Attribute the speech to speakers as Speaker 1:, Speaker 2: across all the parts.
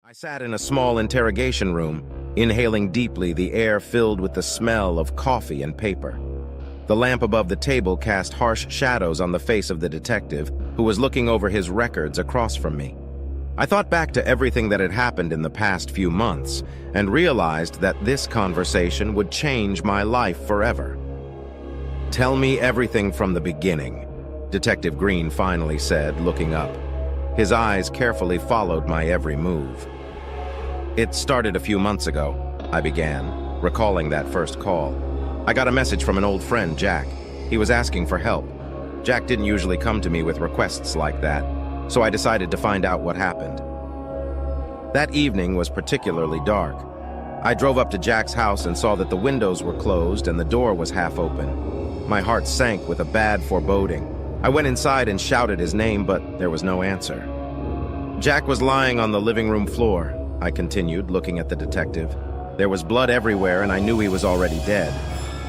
Speaker 1: I sat in a small interrogation room, inhaling deeply the air filled with the smell of coffee and paper. The lamp above the table cast harsh shadows on the face of the detective, who was looking over his records across from me. I thought back to everything that had happened in the past few months and realized that this conversation would change my life forever. "Tell me everything from the beginning," Detective Green finally said, looking up. His eyes carefully followed my every move. "It started a few months ago," I began, recalling that first call. "I got a message from an old friend, Jack. He was asking for help. Jack didn't usually come to me with requests like that, so I decided to find out what happened." That evening was particularly dark. I drove up to Jack's house and saw that the windows were closed and the door was half open. My heart sank with a bad foreboding. I went inside and shouted his name, but there was no answer. "Jack was lying on the living room floor," I continued, looking at the detective. "There was blood everywhere and I knew he was already dead.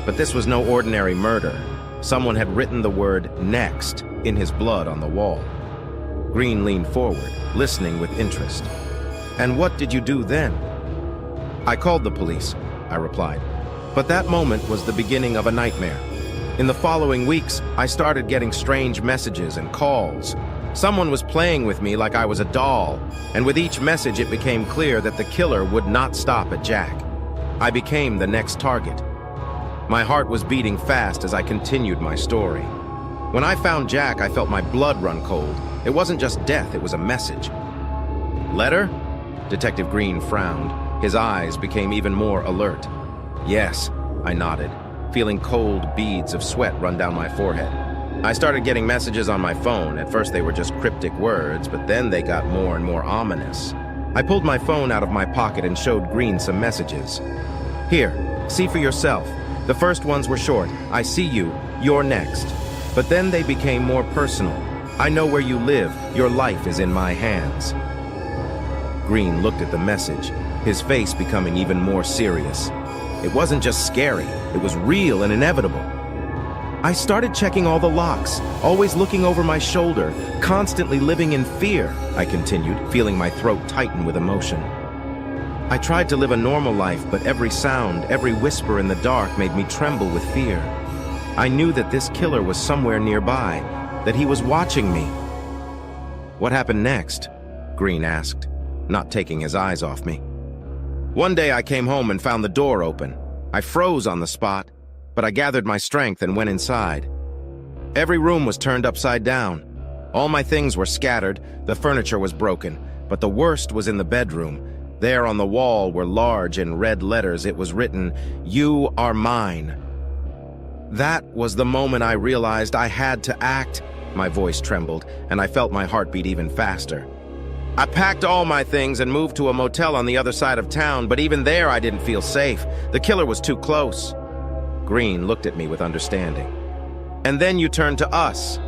Speaker 1: But this was no ordinary murder. Someone had written the word 'next' in his blood on the wall." Green leaned forward, listening with interest. "And what did you do then?" "I called the police," I replied. "But that moment was the beginning of a nightmare. In the following weeks, I started getting strange messages and calls. Someone was playing with me like I was a doll, and with each message it became clear that the killer would not stop at Jack. I became the next target. My heart was beating fast as I continued my story. When I found Jack, I felt my blood run cold. It wasn't just death, it was a message." "Letter?" Detective Green frowned. His eyes became even more alert. "Yes," I nodded, feeling cold beads of sweat run down my forehead. "I started getting messages on my phone. At first they were just cryptic words, but then they got more and more ominous." I pulled my phone out of my pocket and showed Green some messages. "Here, see for yourself. The first ones were short. 'I see you. You're next.' But then they became more personal. 'I know where you live. Your life is in my hands.'" Green looked at the message, his face becoming even more serious. It wasn't just scary, it was real and inevitable. "I started checking all the locks, always looking over my shoulder, constantly living in fear," I continued, feeling my throat tighten with emotion. "I tried to live a normal life, but every sound, every whisper in the dark made me tremble with fear. I knew that this killer was somewhere nearby, that he was watching me." "What happened next?" Green asked, not taking his eyes off me. "One day I came home and found the door open. I froze on the spot, but I gathered my strength and went inside. Every room was turned upside down. All my things were scattered, the furniture was broken, but the worst was in the bedroom. There on the wall were large in red letters it was written, 'You are mine.' That was the moment I realized I had to act." My voice trembled, and I felt my heartbeat even faster. "I packed all my things and moved to a motel on the other side of town, but even there I didn't feel safe. The killer was too close." Green looked at me with understanding. "And then you turned to us."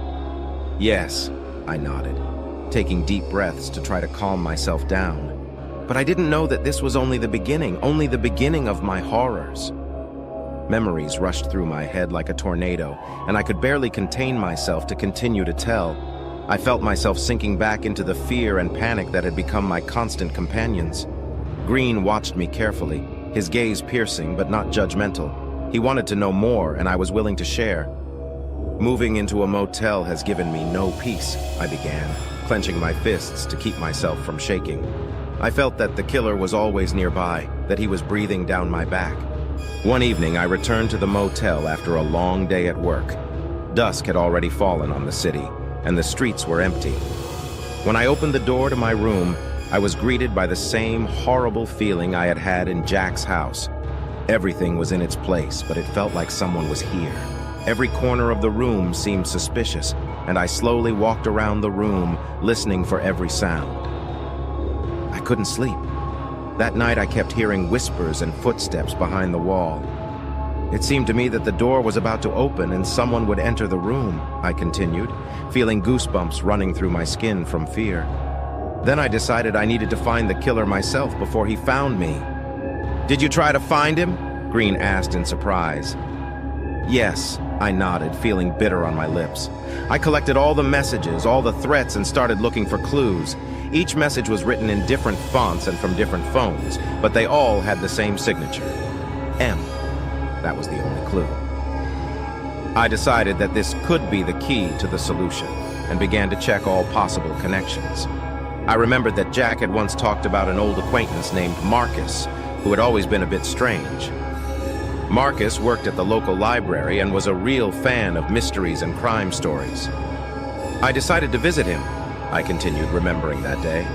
Speaker 1: "Yes," I nodded, taking deep breaths to try to calm myself down. But I didn't know that this was only the beginning of my horrors. Memories rushed through my head like a tornado, and I could barely contain myself to continue to tell. I felt myself sinking back into the fear and panic that had become my constant companions. Green watched me carefully, his gaze piercing but not judgmental. He wanted to know more, and I was willing to share. "Moving into a motel has given me no peace," I began, clenching my fists to keep myself from shaking. I felt that the killer was always nearby, that he was breathing down my back. One evening, I returned to the motel after a long day at work. Dusk had already fallen on the city, and the streets were empty. When I opened the door to my room, I was greeted by the same horrible feeling I had had in Jack's house. Everything was in its place, but it felt like someone was here. Every corner of the room seemed suspicious, and I slowly walked around the room, listening for every sound. I couldn't sleep. That night I kept hearing whispers and footsteps behind the wall. It seemed to me that the door was about to open and someone would enter the room, I continued, feeling goosebumps running through my skin from fear. Then I decided I needed to find the killer myself before he found me. "Did you try to find him?" Green asked in surprise. Yes, I nodded, feeling bitter on my lips. I collected all the messages, all the threats, and started looking for clues. Each message was written in different fonts and from different phones, but they all had the same signature. M. That was the only clue. I decided that this could be the key to the solution, and began to check all possible connections. I remembered that Jack had once talked about an old acquaintance named Marcus, who had always been a bit strange. Marcus worked at the local library and was a real fan of mysteries and crime stories. I decided to visit him, I continued, remembering that day.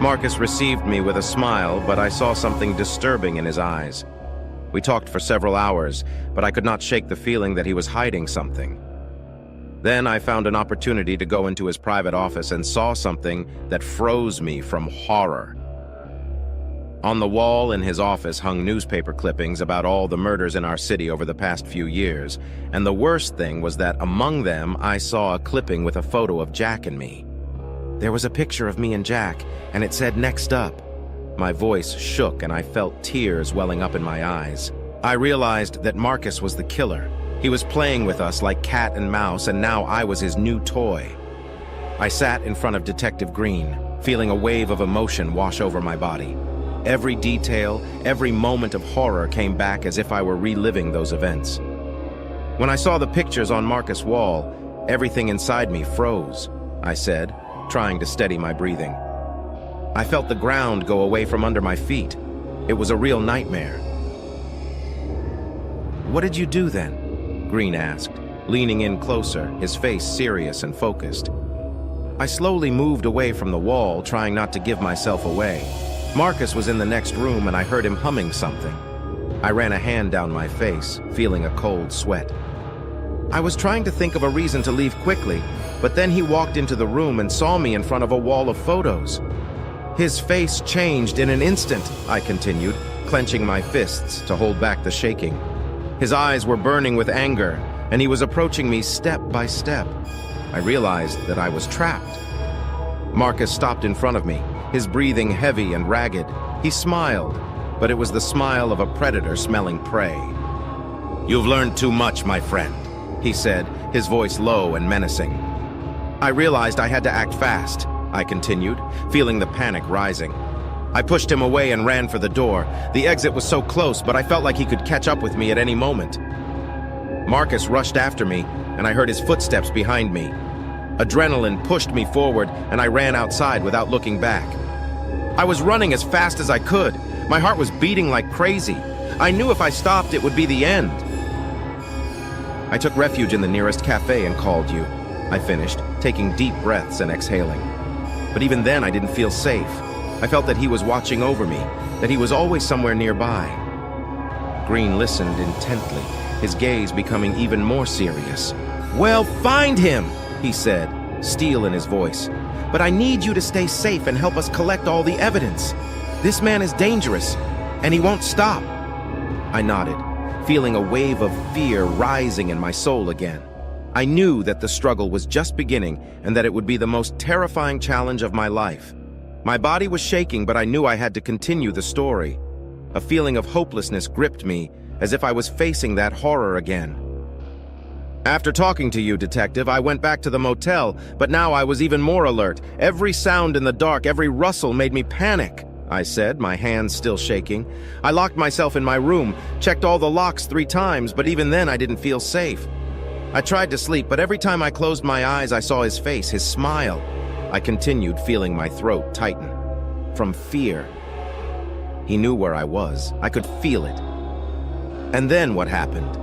Speaker 1: Marcus received me with a smile, but I saw something disturbing in his eyes. We talked for several hours, but I could not shake the feeling that he was hiding something. Then I found an opportunity to go into his private office and saw something that froze me from horror. On the wall in his office hung newspaper clippings about all the murders in our city over the past few years, and the worst thing was that among them I saw a clipping with a photo of Jack and me. There was a picture of me and Jack, and it said "Next Up." My voice shook and I felt tears welling up in my eyes. I realized that Marcus was the killer. He was playing with us like cat and mouse, and now I was his new toy. I sat in front of Detective Green, feeling a wave of emotion wash over my body. Every detail, every moment of horror came back as if I were reliving those events. When I saw the pictures on Marcus' wall, everything inside me froze, I said, trying to steady my breathing. I felt the ground go away from under my feet. It was a real nightmare. "What did you do then?" Green asked, leaning in closer, his face serious and focused. I slowly moved away from the wall, trying not to give myself away. Marcus was in the next room and I heard him humming something. I ran a hand down my face, feeling a cold sweat. I was trying to think of a reason to leave quickly, but then he walked into the room and saw me in front of a wall of photos. His face changed in an instant, I continued, clenching my fists to hold back the shaking. His eyes were burning with anger, and he was approaching me step by step. I realized that I was trapped. Marcus stopped in front of me, his breathing heavy and ragged. He smiled, but it was the smile of a predator smelling prey. "You've learned too much, my friend," he said, his voice low and menacing. I realized I had to act fast, I continued, feeling the panic rising. I pushed him away and ran for the door. The exit was so close, but I felt like he could catch up with me at any moment. Marcus rushed after me, and I heard his footsteps behind me. Adrenaline pushed me forward, and I ran outside without looking back. I was running as fast as I could. My heart was beating like crazy. I knew if I stopped, it would be the end. "I took refuge in the nearest cafe and called you," I finished, taking deep breaths and exhaling. But even then, I didn't feel safe. I felt that he was watching over me, that he was always somewhere nearby. Green listened intently, his gaze becoming even more serious. "Well, find him," he said, steel in his voice. "But I need you to stay safe and help us collect all the evidence. This man is dangerous, and he won't stop." I nodded, feeling a wave of fear rising in my soul again. I knew that the struggle was just beginning and that it would be the most terrifying challenge of my life. My body was shaking, but I knew I had to continue the story. A feeling of hopelessness gripped me, as if I was facing that horror again. "After talking to you, Detective, I went back to the motel, but now I was even more alert. Every sound in the dark, every rustle made me panic," I said, my hands still shaking. I locked myself in my room, checked all the locks 3 times, but even then I didn't feel safe. I tried to sleep, but every time I closed my eyes, I saw his face, his smile. I continued, feeling my throat tighten. From fear. He knew where I was. I could feel it. "And then what happened?"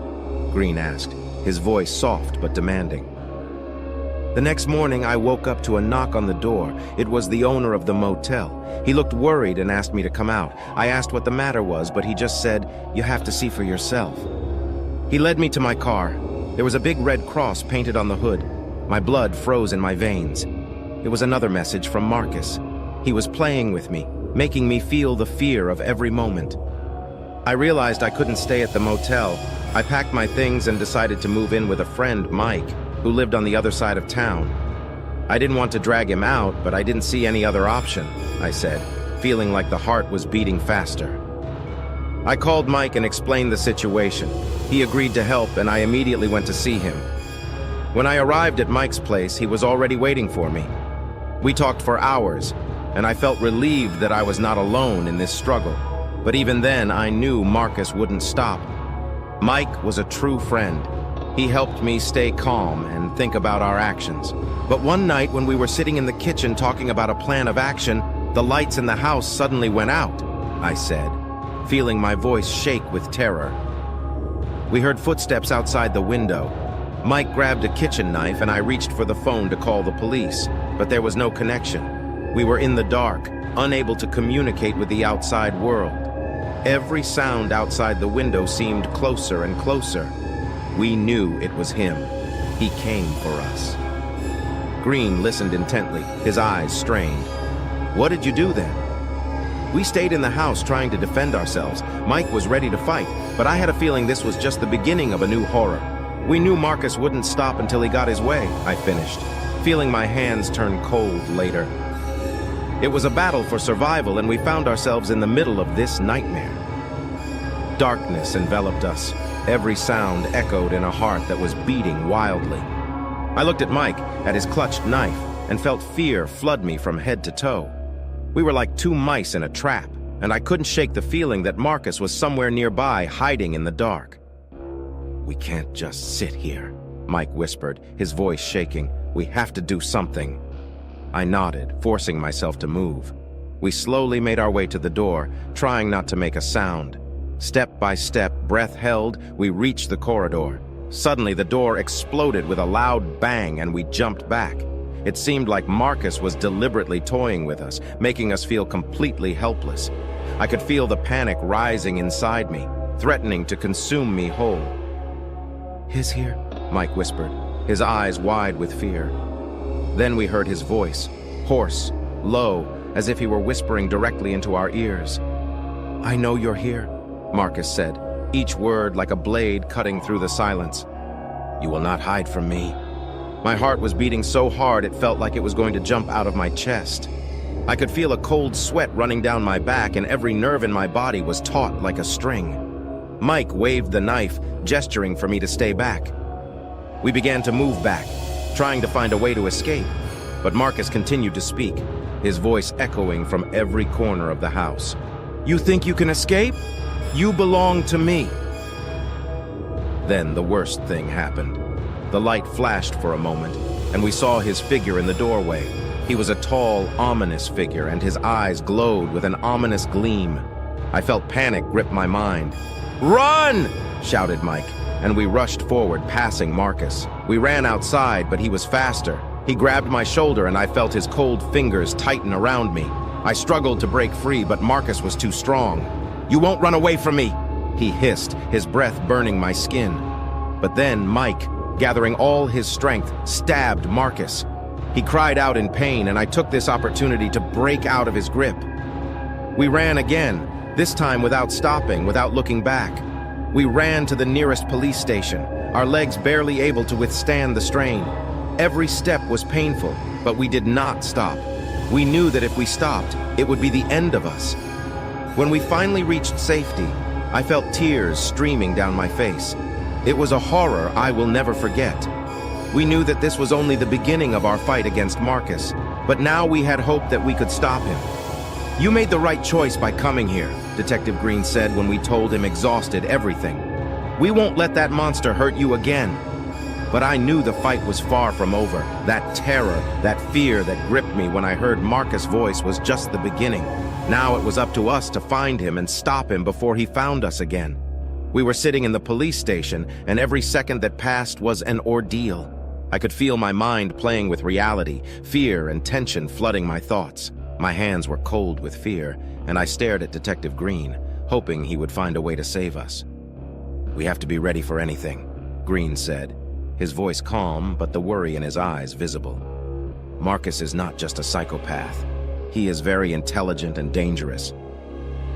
Speaker 1: Green asked, his voice soft but demanding. "The next morning, I woke up to a knock on the door. It was the owner of the motel. He looked worried and asked me to come out. I asked what the matter was, but he just said, 'You have to see for yourself.' He led me to my car. There was a big red cross painted on the hood. My blood froze in my veins. It was another message from Marcus. He was playing with me, making me feel the fear of every moment. I realized I couldn't stay at the motel. I packed my things and decided to move in with a friend, Mike, who lived on the other side of town. I didn't want to drag him out, but I didn't see any other option, I said, feeling like the heart was beating faster. I called Mike and explained the situation. He agreed to help, and I immediately went to see him. When I arrived at Mike's place, he was already waiting for me. We talked for hours, and I felt relieved that I was not alone in this struggle. But even then, I knew Marcus wouldn't stop. Mike was a true friend. He helped me stay calm and think about our actions. But one night when we were sitting in the kitchen talking about a plan of action, the lights in the house suddenly went out, I said, feeling my voice shake with terror. We heard footsteps outside the window. Mike grabbed a kitchen knife and I reached for the phone to call the police, but there was no connection. We were in the dark, unable to communicate with the outside world. Every sound outside the window seemed closer and closer. We knew it was him. He came for us. Green listened intently, his eyes strained. What did you do then? We stayed in the house trying to defend ourselves. Mike was ready to fight, but I had a feeling this was just the beginning of a new horror. We knew Marcus wouldn't stop until he got his way, I finished, feeling my hands turn cold later. It was a battle for survival, and we found ourselves in the middle of this nightmare. Darkness enveloped us. Every sound echoed in a heart that was beating wildly. I looked at Mike, at his clutched knife, and felt fear flood me from head to toe. We were like two mice in a trap, and I couldn't shake the feeling that Marcus was somewhere nearby, hiding in the dark. We can't just sit here, Mike whispered, his voice shaking. We have to do something. I nodded, forcing myself to move. We slowly made our way to the door, trying not to make a sound. Step by step, breath held, we reached the corridor. Suddenly, the door exploded with a loud bang, and we jumped back. It seemed like Marcus was deliberately toying with us, making us feel completely helpless. I could feel the panic rising inside me, threatening to consume me whole. "He's here," Mike whispered, his eyes wide with fear. Then we heard his voice, hoarse, low, as if he were whispering directly into our ears. "I know you're here," Marcus said, each word like a blade cutting through the silence. "You will not hide from me." My heart was beating so hard it felt like it was going to jump out of my chest. I could feel a cold sweat running down my back, and every nerve in my body was taut like a string. Mike waved the knife, gesturing for me to stay back. We began to move back, trying to find a way to escape, but Marcus continued to speak, his voice echoing from every corner of the house. "You think you can escape? You belong to me." Then the worst thing happened. The light flashed for a moment, and we saw his figure in the doorway. He was a tall, ominous figure, and his eyes glowed with an ominous gleam. I felt panic grip my mind. "Run!" shouted Mike, and we rushed forward, passing Marcus. We ran outside, but he was faster. He grabbed my shoulder, and I felt his cold fingers tighten around me. I struggled to break free, but Marcus was too strong. "You won't run away from me," he hissed, his breath burning my skin. But then Mike, gathering all his strength, stabbed Marcus. He cried out in pain, and I took this opportunity to break out of his grip. We ran again, this time without stopping, without looking back. We ran to the nearest police station, our legs barely able to withstand the strain. Every step was painful, but we did not stop. We knew that if we stopped, it would be the end of us. When we finally reached safety, I felt tears streaming down my face. It was a horror I will never forget. We knew that this was only the beginning of our fight against Marcus, but now we had hope that we could stop him. "You made the right choice by coming here," Detective Green said when we told him exhausted everything. "We won't let that monster hurt you again." But I knew the fight was far from over. That terror, that fear that gripped me when I heard Marcus' voice was just the beginning. Now it was up to us to find him and stop him before he found us again. We were sitting in the police station, and every second that passed was an ordeal. I could feel my mind playing with reality, fear and tension flooding my thoughts. My hands were cold with fear, and I stared at Detective Green, hoping he would find a way to save us. "We have to be ready for anything," Green said, his voice calm but the worry in his eyes visible. "Marcus is not just a psychopath. He is very intelligent and dangerous."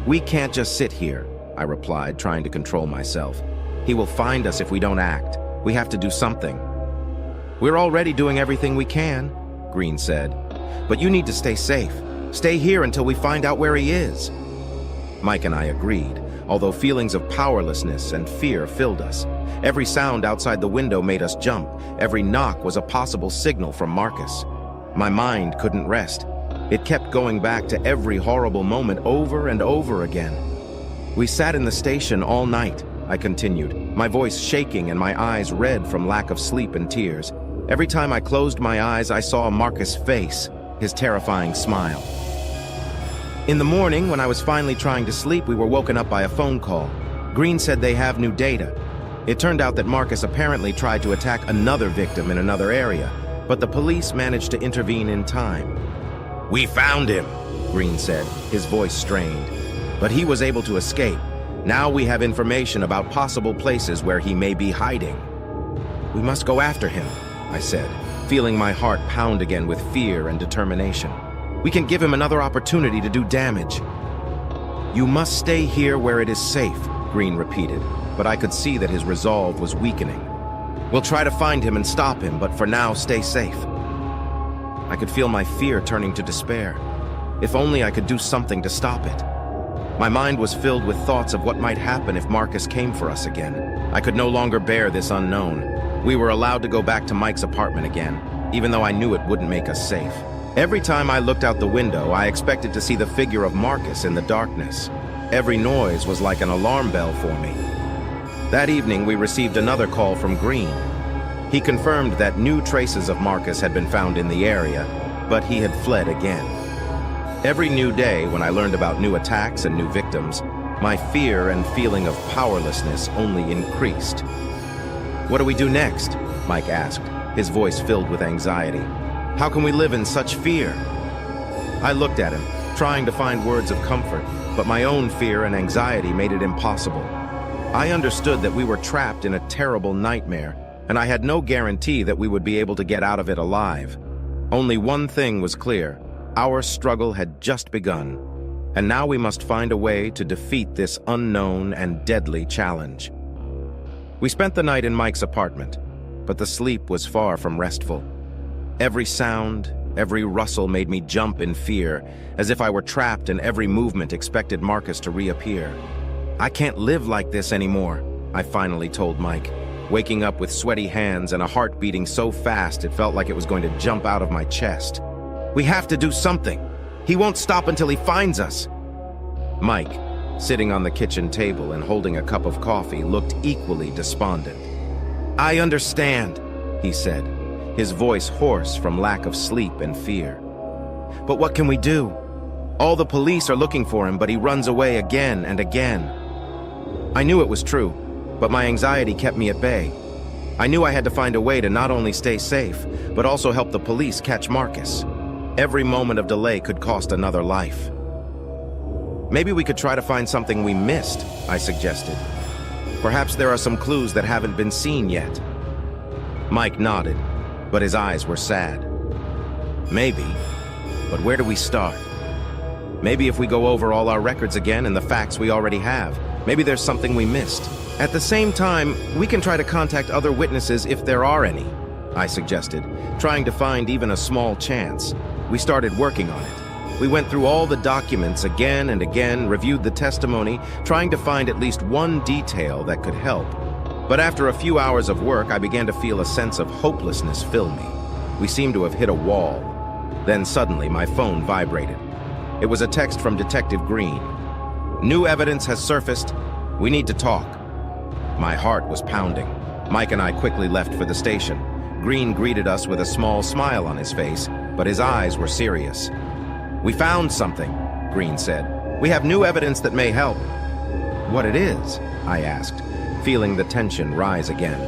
Speaker 1: "We can't just sit here," I replied, trying to control myself. "He will find us if we don't act. We have to do something." "We're already doing everything we can," Green said. "But you need to stay safe. Stay here until we find out where he is." Mike and I agreed, although feelings of powerlessness and fear filled us. Every sound outside the window made us jump. Every knock was a possible signal from Marcus. My mind couldn't rest. It kept going back to every horrible moment over and over again. We sat in the station all night, I continued, my voice shaking and my eyes red from lack of sleep and tears. Every time I closed my eyes, I saw Marcus' face, his terrifying smile. In the morning, when I was finally trying to sleep, we were woken up by a phone call. Green said they have new data. It turned out that Marcus apparently tried to attack another victim in another area, but the police managed to intervene in time. "We found him," Green said, his voice strained. "But he was able to escape. Now we have information about possible places where he may be hiding." "We must go after him," I said, feeling my heart pound again with fear and determination. "We can give him another opportunity to do damage." "You must stay here where it is safe," Green repeated, but I could see that his resolve was weakening. "We'll try to find him and stop him, but for now, stay safe." I could feel my fear turning to despair. If only I could do something to stop it. My mind was filled with thoughts of what might happen if Marcus came for us again. I could no longer bear this unknown. We were allowed to go back to Mike's apartment again, even though I knew it wouldn't make us safe. Every time I looked out the window, I expected to see the figure of Marcus in the darkness. Every noise was like an alarm bell for me. That evening, we received another call from Green. He confirmed that new traces of Marcus had been found in the area, but he had fled again. Every new day, when I learned about new attacks and new victims, my fear and feeling of powerlessness only increased. "What do we do next?" Mike asked, his voice filled with anxiety. "How can we live in such fear?" I looked at him, trying to find words of comfort, but my own fear and anxiety made it impossible. I understood that we were trapped in a terrible nightmare, and I had no guarantee that we would be able to get out of it alive. Only one thing was clear: our struggle had just begun, and now we must find a way to defeat this unknown and deadly challenge. We spent the night in Mike's apartment, but the sleep was far from restful. Every sound, every rustle made me jump in fear, as if I were trapped and every movement expected Marcus to reappear. "I can't live like this anymore," I finally told Mike, waking up with sweaty hands and a heart beating so fast it felt like it was going to jump out of my chest. "We have to do something. He won't stop until he finds us." Mike, sitting on the kitchen table and holding a cup of coffee, looked equally despondent. "I understand," he said, his voice hoarse from lack of sleep and fear. "But what can we do? All the police are looking for him, but he runs away again and again." I knew it was true, but my anxiety kept me at bay. I knew I had to find a way to not only stay safe, but also help the police catch Marcus. Every moment of delay could cost another life. "Maybe we could try to find something we missed," I suggested. "Perhaps there are some clues that haven't been seen yet." Mike nodded, but his eyes were sad. "Maybe, but where do we start? Maybe if we go over all our records again and the facts we already have, maybe there's something we missed. At the same time, we can try to contact other witnesses if there are any," I suggested, trying to find even a small chance. We started working on it. We went through all the documents again and again, reviewed the testimony, trying to find at least one detail that could help. But after a few hours of work, I began to feel a sense of hopelessness fill me. We seemed to have hit a wall. Then suddenly, my phone vibrated. It was a text from Detective Green. "New evidence has surfaced. We need to talk." My heart was pounding. Mike and I quickly left for the station. Green greeted us with a small smile on his face, but his eyes were serious. "We found something," Green said. "We have new evidence that may help." "What it is?" I asked, feeling the tension rise again.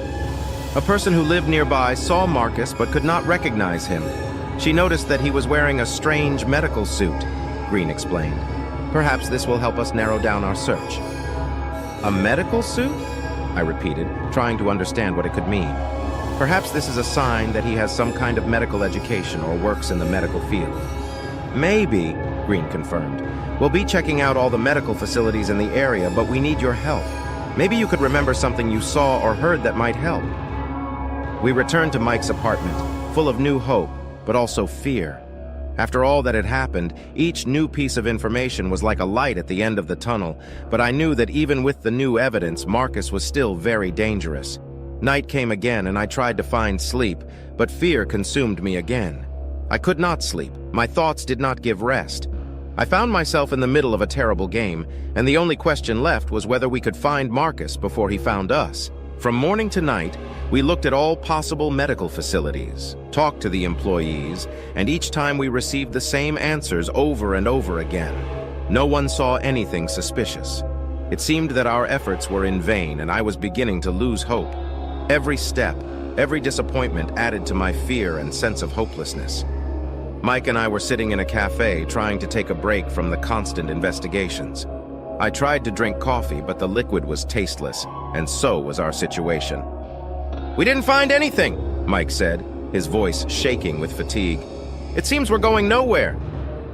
Speaker 1: "A person who lived nearby saw Marcus but could not recognize him. She noticed that he was wearing a strange medical suit," Green explained. "Perhaps this will help us narrow down our search." "A medical suit?" I repeated, trying to understand what it could mean. "Perhaps this is a sign that he has some kind of medical education or works in the medical field." "Maybe," Green confirmed. "We'll be checking out all the medical facilities in the area, but we need your help. Maybe you could remember something you saw or heard that might help." We returned to Mike's apartment, full of new hope, but also fear. After all that had happened, each new piece of information was like a light at the end of the tunnel, but I knew that even with the new evidence, Marcus was still very dangerous. Night came again and I tried to find sleep, but fear consumed me again. I could not sleep. My thoughts did not give rest. I found myself in the middle of a terrible game, and the only question left was whether we could find Marcus before he found us. From morning to night, we looked at all possible medical facilities, talked to the employees, and each time we received the same answers over and over again. No one saw anything suspicious. It seemed that our efforts were in vain, and I was beginning to lose hope. Every step, every disappointment added to my fear and sense of hopelessness. Mike and I were sitting in a cafe trying to take a break from the constant investigations. I tried to drink coffee, but the liquid was tasteless, and so was our situation. "We didn't find anything," Mike said, his voice shaking with fatigue. "It seems we're going nowhere."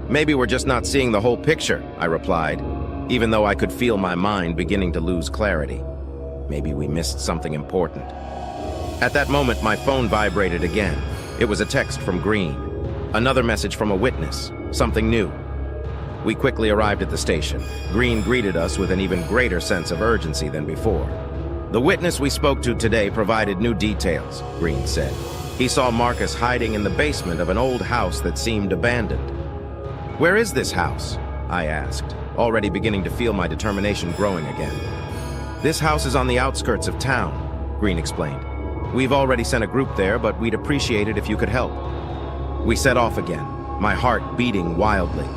Speaker 1: "Maybe we're just not seeing the whole picture," I replied, even though I could feel my mind beginning to lose clarity. Maybe we missed something important. At that moment, my phone vibrated again. It was a text from Green. Another message from a witness, something new. We quickly arrived at the station. Green greeted us with an even greater sense of urgency than before. "The witness we spoke to today provided new details," Green said. "He saw Marcus hiding in the basement of an old house that seemed abandoned." "Where is this house?" I asked, already beginning to feel my determination growing again. "This house is on the outskirts of town," Green explained. "We've already sent a group there, but we'd appreciate it if you could help." We set off again, my heart beating wildly.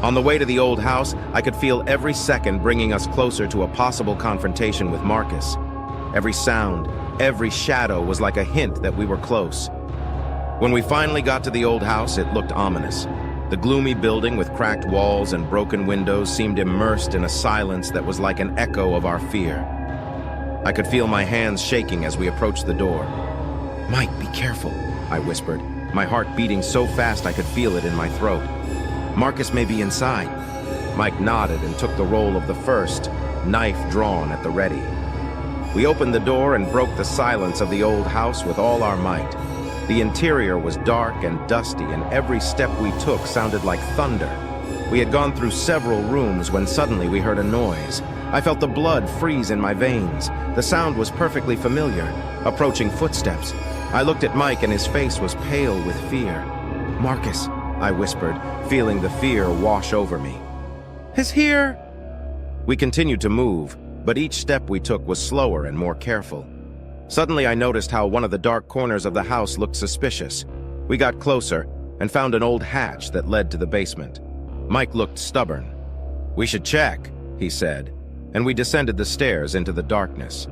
Speaker 1: On the way to the old house, I could feel every second bringing us closer to a possible confrontation with Marcus. Every sound, every shadow was like a hint that we were close. When we finally got to the old house, it looked ominous. The gloomy building with cracked walls and broken windows seemed immersed in a silence that was like an echo of our fear. I could feel my hands shaking as we approached the door. "Mike, be careful," I whispered, my heart beating so fast I could feel it in my throat. "Marcus may be inside." Mike nodded and took the role of the first, knife drawn at the ready. We opened the door and broke the silence of the old house with all our might. The interior was dark and dusty, and every step we took sounded like thunder. We had gone through several rooms when suddenly we heard a noise. I felt the blood freeze in my veins. The sound was perfectly familiar, approaching footsteps. I looked at Mike and his face was pale with fear. "Marcus," I whispered, feeling the fear wash over me. "Is here!" We continued to move, but each step we took was slower and more careful. Suddenly I noticed how one of the dark corners of the house looked suspicious. We got closer and found an old hatch that led to the basement. Mike looked stubborn. "We should check," he said, and we descended the stairs into the darkness.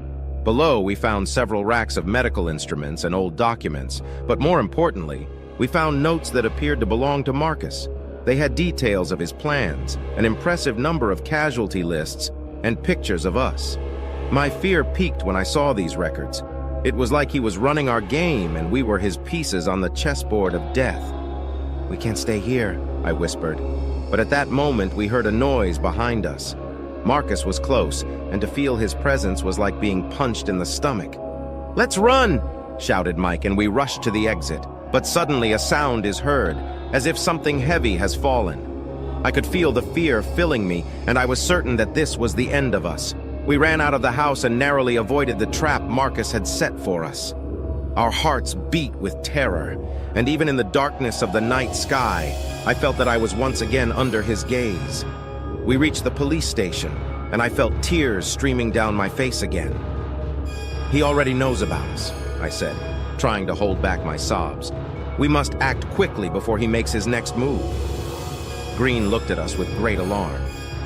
Speaker 1: Below, we found several racks of medical instruments and old documents, but more importantly, we found notes that appeared to belong to Marcus. They had details of his plans, an impressive number of casualty lists, and pictures of us. My fear peaked when I saw these records. It was like he was running our game and we were his pieces on the chessboard of death. "We can't stay here," I whispered. But at that moment, we heard a noise behind us. Marcus was close, and to feel his presence was like being punched in the stomach. "Let's run!" shouted Mike, and we rushed to the exit. But suddenly a sound is heard, as if something heavy has fallen. I could feel the fear filling me, and I was certain that this was the end of us. We ran out of the house and narrowly avoided the trap Marcus had set for us. Our hearts beat with terror, and even in the darkness of the night sky, I felt that I was once again under his gaze. We reached the police station, and I felt tears streaming down my face again. "He already knows about us," I said, trying to hold back my sobs. "We must act quickly before he makes his next move." Green looked at us with great alarm.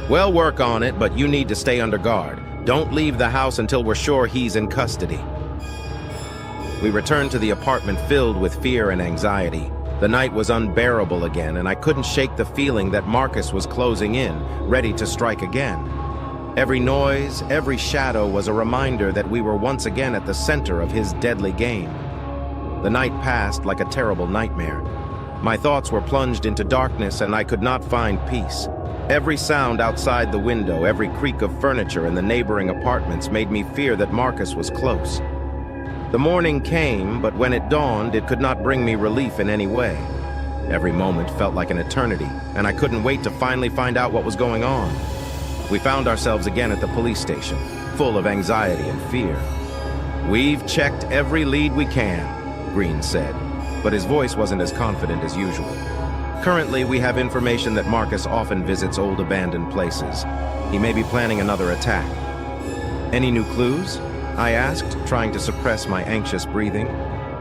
Speaker 1: "We'll work on it, but you need to stay under guard. Don't leave the house until we're sure he's in custody." We returned to the apartment filled with fear and anxiety. The night was unbearable again, and I couldn't shake the feeling that Marcus was closing in, ready to strike again. Every noise, every shadow was a reminder that we were once again at the center of his deadly game. The night passed like a terrible nightmare. My thoughts were plunged into darkness, and I could not find peace. Every sound outside the window, every creak of furniture in the neighboring apartments made me fear that Marcus was close. The morning came, but when it dawned, it could not bring me relief in any way. Every moment felt like an eternity, and I couldn't wait to finally find out what was going on. We found ourselves again at the police station, full of anxiety and fear. "We've checked every lead we can," Green said, but his voice wasn't as confident as usual. "Currently, we have information that Marcus often visits old abandoned places. He may be planning another attack." "Any new clues?" I asked, trying to suppress my anxious breathing.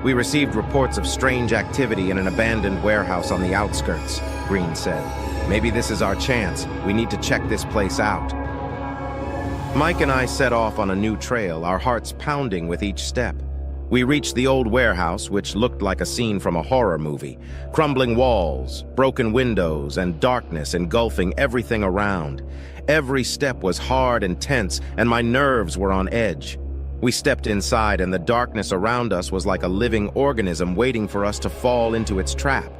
Speaker 1: "We received reports of strange activity in an abandoned warehouse on the outskirts," Green said. "Maybe this is our chance. We need to check this place out." Mike and I set off on a new trail, our hearts pounding with each step. We reached the old warehouse, which looked like a scene from a horror movie. Crumbling walls, broken windows, and darkness engulfing everything around. Every step was hard and tense, and my nerves were on edge. We stepped inside, and the darkness around us was like a living organism waiting for us to fall into its trap.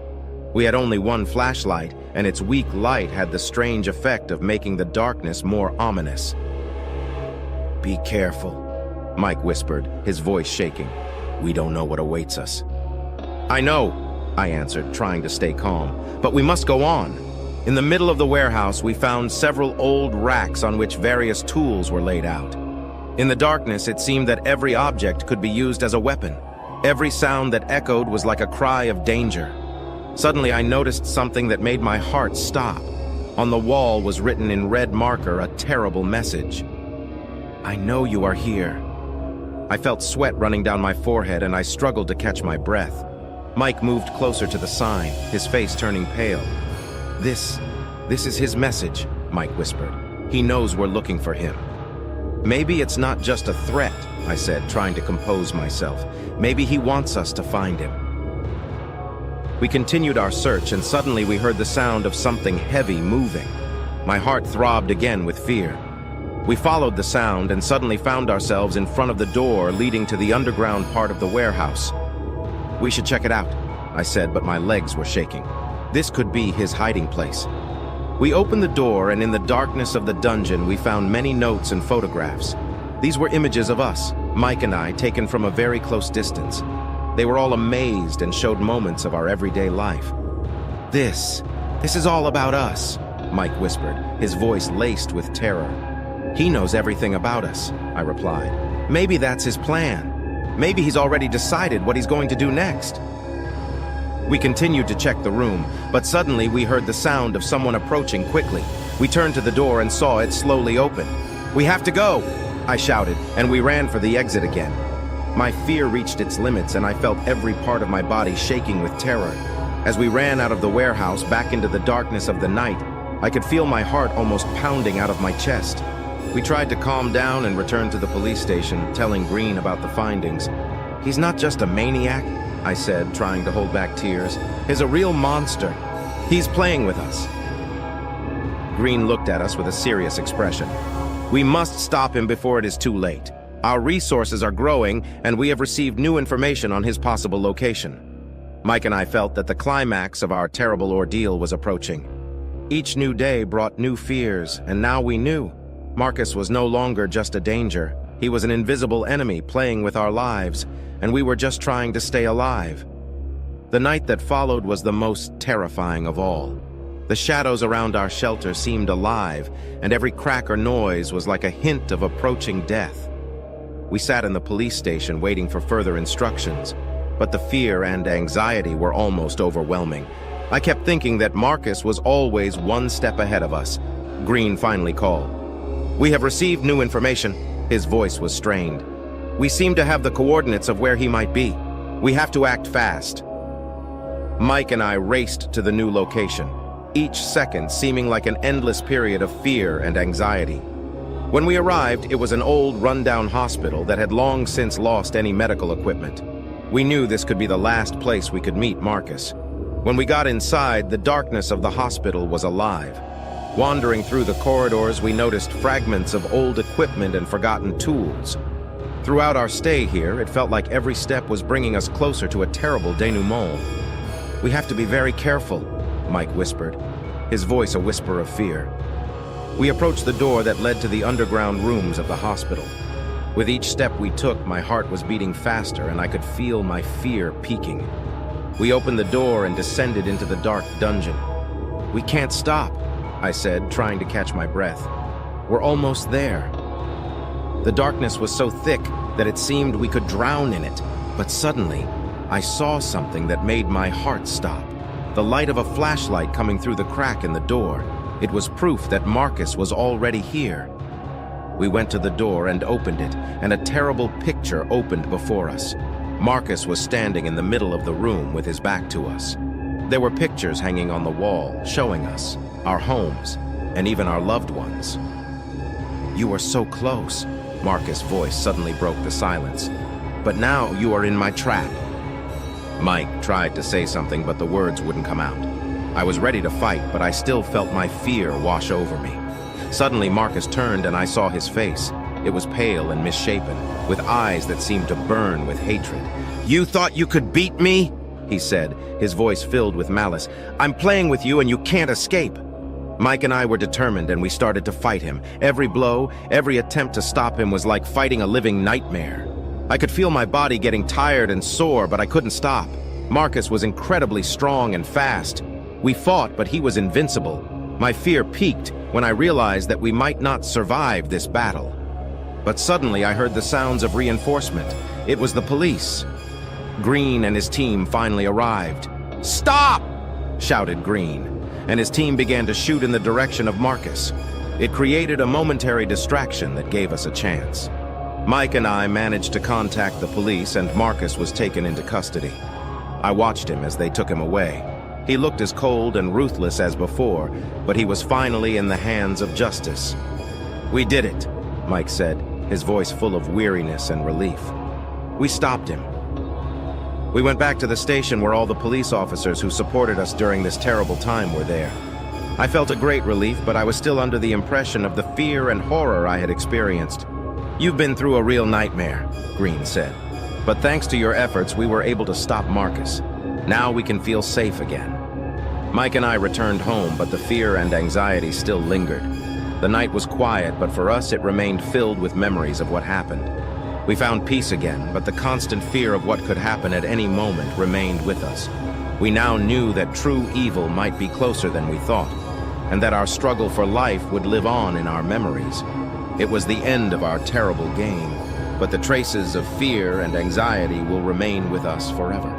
Speaker 1: We had only one flashlight, and its weak light had the strange effect of making the darkness more ominous. "Be careful," Mike whispered, his voice shaking. "We don't know what awaits us." "I know," I answered, trying to stay calm, "but we must go on." In the middle of the warehouse, we found several old racks on which various tools were laid out. In the darkness, it seemed that every object could be used as a weapon. Every sound that echoed was like a cry of danger. Suddenly, I noticed something that made my heart stop. On the wall was written in red marker a terrible message. "I know you are here." I felt sweat running down my forehead, and I struggled to catch my breath. Mike moved closer to the sign, his face turning pale. This is his message," Mike whispered. "He knows we're looking for him." "Maybe it's not just a threat," I said, trying to compose myself. "Maybe he wants us to find him." We continued our search, and suddenly we heard the sound of something heavy moving. My heart throbbed again with fear. We followed the sound and suddenly found ourselves in front of the door leading to the underground part of the warehouse. "We should check it out," I said, but my legs were shaking. This could be his hiding place. We opened the door, and in the darkness of the dungeon, we found many notes and photographs. These were images of us, Mike and I, taken from a very close distance. They were all amazed and showed moments of our everyday life. This is all about us," Mike whispered, his voice laced with terror. "He knows everything about us," I replied. "Maybe that's his plan. Maybe he's already decided what he's going to do next." We continued to check the room, but suddenly we heard the sound of someone approaching quickly. We turned to the door and saw it slowly open. "We have to go!" I shouted, and we ran for the exit again. My fear reached its limits, and I felt every part of my body shaking with terror. As we ran out of the warehouse back into the darkness of the night, I could feel my heart almost pounding out of my chest. We tried to calm down and return to the police station, telling Green about the findings. "He's not just a maniac," I said, trying to hold back tears. "He's a real monster. He's playing with us." Green looked at us with a serious expression. "We must stop him before it is too late. Our resources are growing, and we have received new information on his possible location." Mike and I felt that the climax of our terrible ordeal was approaching. Each new day brought new fears, and now we knew. Marcus was no longer just a danger. He was an invisible enemy playing with our lives, and we were just trying to stay alive. The night that followed was the most terrifying of all. The shadows around our shelter seemed alive, and every crack or noise was like a hint of approaching death. We sat in the police station waiting for further instructions, but the fear and anxiety were almost overwhelming. I kept thinking that Marcus was always one step ahead of us. Green finally called. "We have received new information." His voice was strained. "We seem to have the coordinates of where he might be. We have to act fast." Mike and I raced to the new location, each second seeming like an endless period of fear and anxiety. When we arrived, it was an old, rundown hospital that had long since lost any medical equipment. We knew this could be the last place we could meet Marcus. When we got inside, the darkness of the hospital was alive. Wandering through the corridors, we noticed fragments of old equipment and forgotten tools. Throughout our stay here, it felt like every step was bringing us closer to a terrible denouement. "We have to be very careful," Mike whispered, his voice a whisper of fear. We approached the door that led to the underground rooms of the hospital. With each step we took, my heart was beating faster, and I could feel my fear peaking. We opened the door and descended into the dark dungeon. "We can't stop," I said, trying to catch my breath. "We're almost there." The darkness was so thick that it seemed we could drown in it, but suddenly, I saw something that made my heart stop. The light of a flashlight coming through the crack in the door. It was proof that Marcus was already here. We went to the door and opened it, and a terrible picture opened before us. Marcus was standing in the middle of the room with his back to us. There were pictures hanging on the wall, showing us our homes, and even our loved ones. "You were so close," Marcus' voice suddenly broke the silence. "But now you are in my trap." Mike tried to say something, but the words wouldn't come out. I was ready to fight, but I still felt my fear wash over me. Suddenly, Marcus turned and I saw his face. It was pale and misshapen, with eyes that seemed to burn with hatred. "You thought you could beat me?" he said, his voice filled with malice. "I'm playing with you and you can't escape." Mike and I were determined and we started to fight him. Every blow, every attempt to stop him was like fighting a living nightmare. I could feel my body getting tired and sore, but I couldn't stop. Marcus was incredibly strong and fast. We fought, but he was invincible. My fear peaked when I realized that we might not survive this battle. But suddenly I heard the sounds of reinforcement. It was the police. Green and his team finally arrived. "Stop!" shouted Green, and his team began to shoot in the direction of Marcus. It created a momentary distraction that gave us a chance. Mike and I managed to contact the police, and Marcus was taken into custody. I watched him as they took him away. He looked as cold and ruthless as before, but he was finally in the hands of justice. "We did it," Mike said, his voice full of weariness and relief. "We stopped him." We went back to the station where all the police officers who supported us during this terrible time were there. I felt a great relief, but I was still under the impression of the fear and horror I had experienced. "You've been through a real nightmare," Green said. "But thanks to your efforts, we were able to stop Marcus. Now we can feel safe again." Mike and I returned home, but the fear and anxiety still lingered. The night was quiet, but for us it remained filled with memories of what happened. We found peace again, but the constant fear of what could happen at any moment remained with us. We now knew that true evil might be closer than we thought, and that our struggle for life would live on in our memories. It was the end of our terrible game, but the traces of fear and anxiety will remain with us forever.